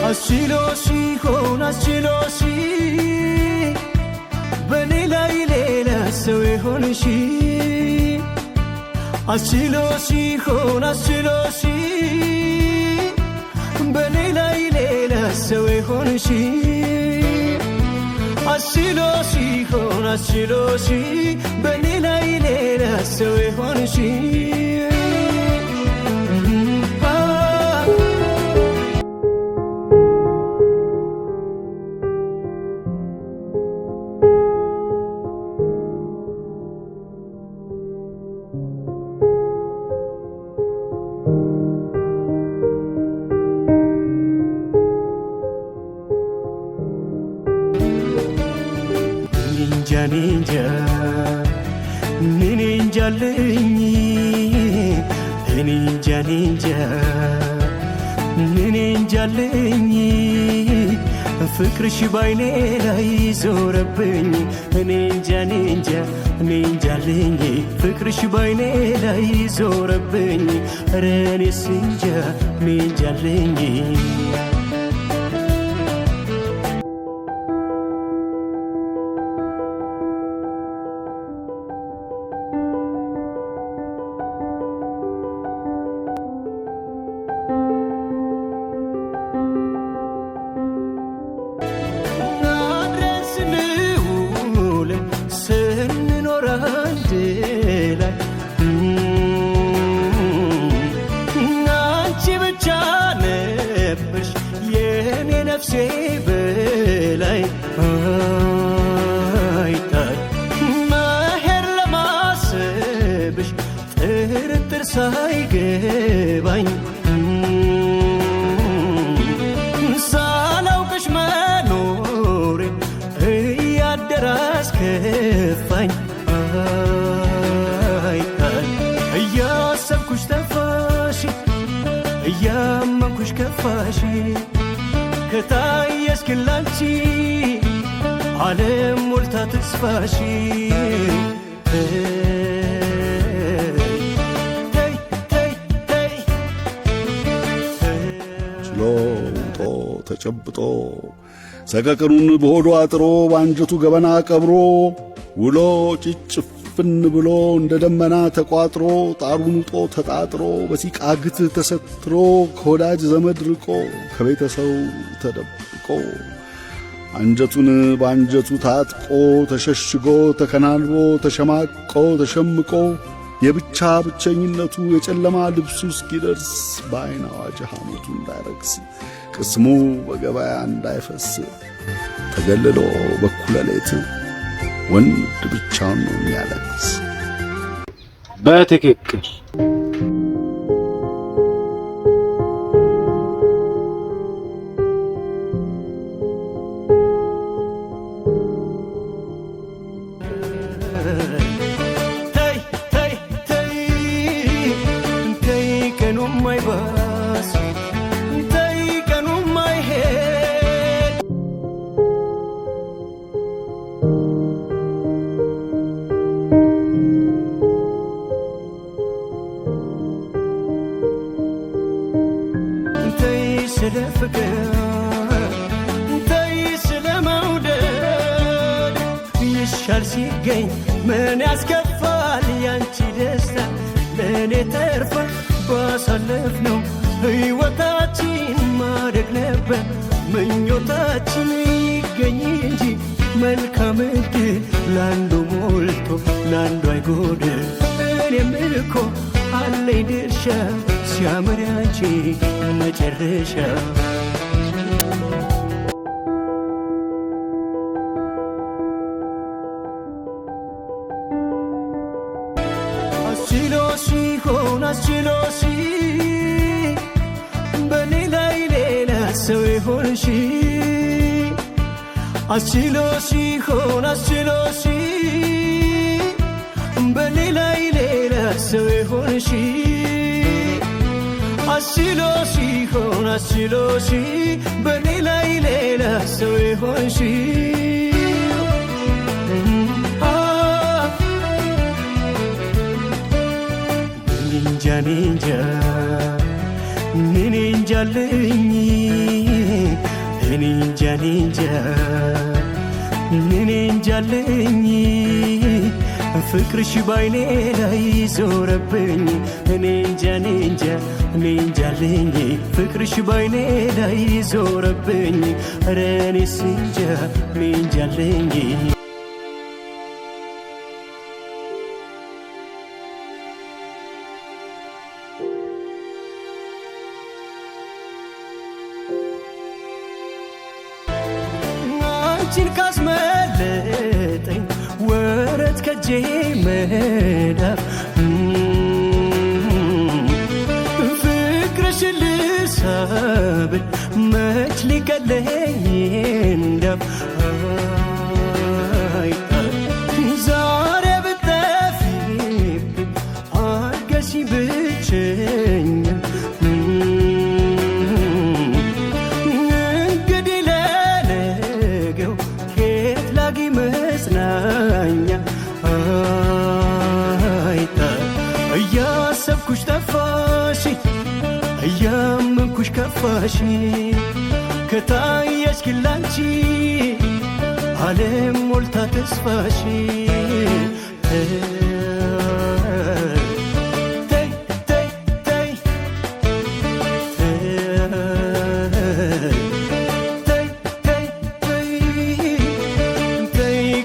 አስችሎሽ ሆነ አስችሎሽ በኔ ላይ ሌላ ሰው ይሆንሽ አስችሎሽ ሆነ አስችሎሽ በኔ ላይ ሌላ ሰው ይሆንሽ አስችሎሽ ሆነ አስችሎሽ በኔ ላይ ሌላ ሰው ይሆንሽ ninja ninja linyi ninja ninja ninja linyi ፍቅርሽ ባይኔ ላይ ዞረብኝ ninja ninja ninja linyi ፍቅርሽ ባይኔ ላይ ዞረብኝ ኧረ እኔስ እንጃ ninja linyi ነፍሴ በላይ አይታይ መሄድ ለማሰብሽ ጥርጥር ሳይገባኝ ሳላውቅሽ መኖሬ እያደረ አስከፋኝ አይታይ እያሰብኩሽ ጠፋሽ እያመንኩሽ ከፋሽ ከታየሽ ግን ላንቺ ዓለም ሞልታ ተስፋሽ ችሎ ውጦ ተጨብጦ ሰቀቀኑን በሆዱ አጥሮ በአንጀቱ ገበና ቀብሮ ውሎ ጭጭፍን ብሎ እንደ ደመና ተቋጥሮ ጣሩን ውጦ ተጣጥሮ በሲቃ ግት ተሰትሮ ከወዳጅ ዘመድ ርቆ ከቤተሰው ተደብቆ አንጀቱን በአንጀቱ ታጥቆ ተሸሽጎ ተከናንቦ ተሸማቆ ተሸምቆ የብቻ ብቸኝነቱ የጨለማ ልብሱ እስኪደርስ በዓይን አዋጅ ሐሞቱ እንዳይረክስ ቅስሙ በገበያ እንዳይፈስ ተገልሎ በኩለ ሌት ወንድ ብቻውን ነው የሚያለቅስ በትክክል ሲገኝ ምን ያስከፋል ያንቺ ደስታ ለኔ ተርፋ ባሳለፍነው ሕይወታችን ማደግ ነበር ምኞታችን ይገኝ እንጂ መልካም ዕድል ላንዱ ሞልቶ ላንዱ አይጎድል እኔም እኮ አለኝ ድርሻ ሲያምር ያንቺ መጨረሻ አስችሎሽ በኔ ላይ ሌላ ሰው ይሆንሽ አስችሎሽ ሆነ አስችሎሽ በኔ ላይ ሌላ ሰው ይሆንሽ አስችሎሽ ሆነ አስችሎሽ በኔ ላይ ሌላ ሰው ይሆንሽ ninja ninja linyi እኔ እንጃ እኔ እንጃለኝ ፍቅርሽ ባይኔ ላይ ዞረብኝ እኔ እንጃለኝ ፍቅርሽ ባይኔ ላይ ዞረብኝ ኧረ እኔስ እንጃ እኔ እንጃለኝ አንቺን ካስመለጠኝ ወረት ከጄ መዳፍ ፍቅርሽን ልሳብል መች ሊቀለኝ እንዳፍ ዛሬ ብትጠፊብኝ አድርገሽኝ ብቸኛ እንግዲህ ለነገው ከየት ላግኝ መጽናኛ እያሰብኩሽ ጠፋሽ እያመንኩሽ ከፋሽ ከታየሽ ግን ላንቺ ዓለም ሞልታ ተስፋሽ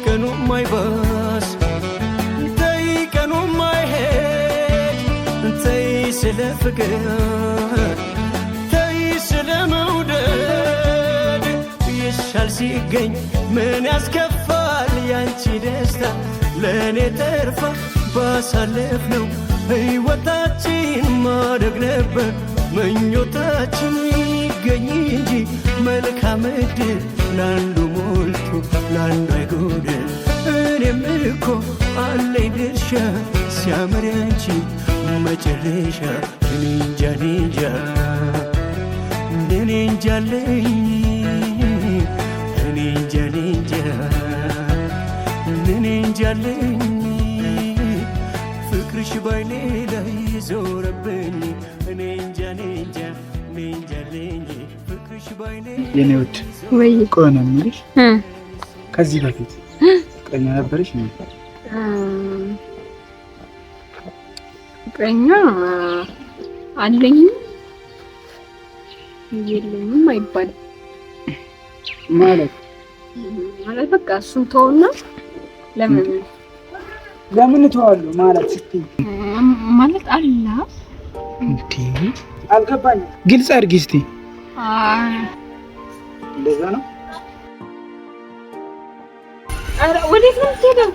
ቀኑ ማይባስ ቀኑ ማይሄድ ስለ ፍቅር ስለ መውደድ ይሻል ሲገኝ ምን ያስከፋል ያንቺ ደስታ ለእኔ ተርፋ ባሳለፍነው ሕይወታችን ማደግ ነበር ምኞታችን ይገኝ እንጂ መልካም ዕድል ለአንዱ ሞልቶ ለአንዱ አይጎድል እኔም እኮ አለኝ ድርሻ ሲያምር ያንቺ መጨረሻ እኔ እንጃለኝ እኔ እንጃለኝ ፍቅርሽ ባይኔ ላይ ዞረብኝ እኔ እንጃለኝ ፍቅርሽ ባይኔ የኔ ውድ ወይ ቆይ ነው የምልሽ ከዚህ በፊት ፍቅረኛ ነበርሽ ነው? ፍቅረኛ አለኝ የለኝም አይባልም ማለት በቃ እሱን ተውና ለምን ተዋለሁ ማለት ስትይ ማለት አላ እንዴ አልገባኝም ግልጽ አድርጊ እስቲ እንደዛ ነው ኧረ ወዴት ነው የምትሄደው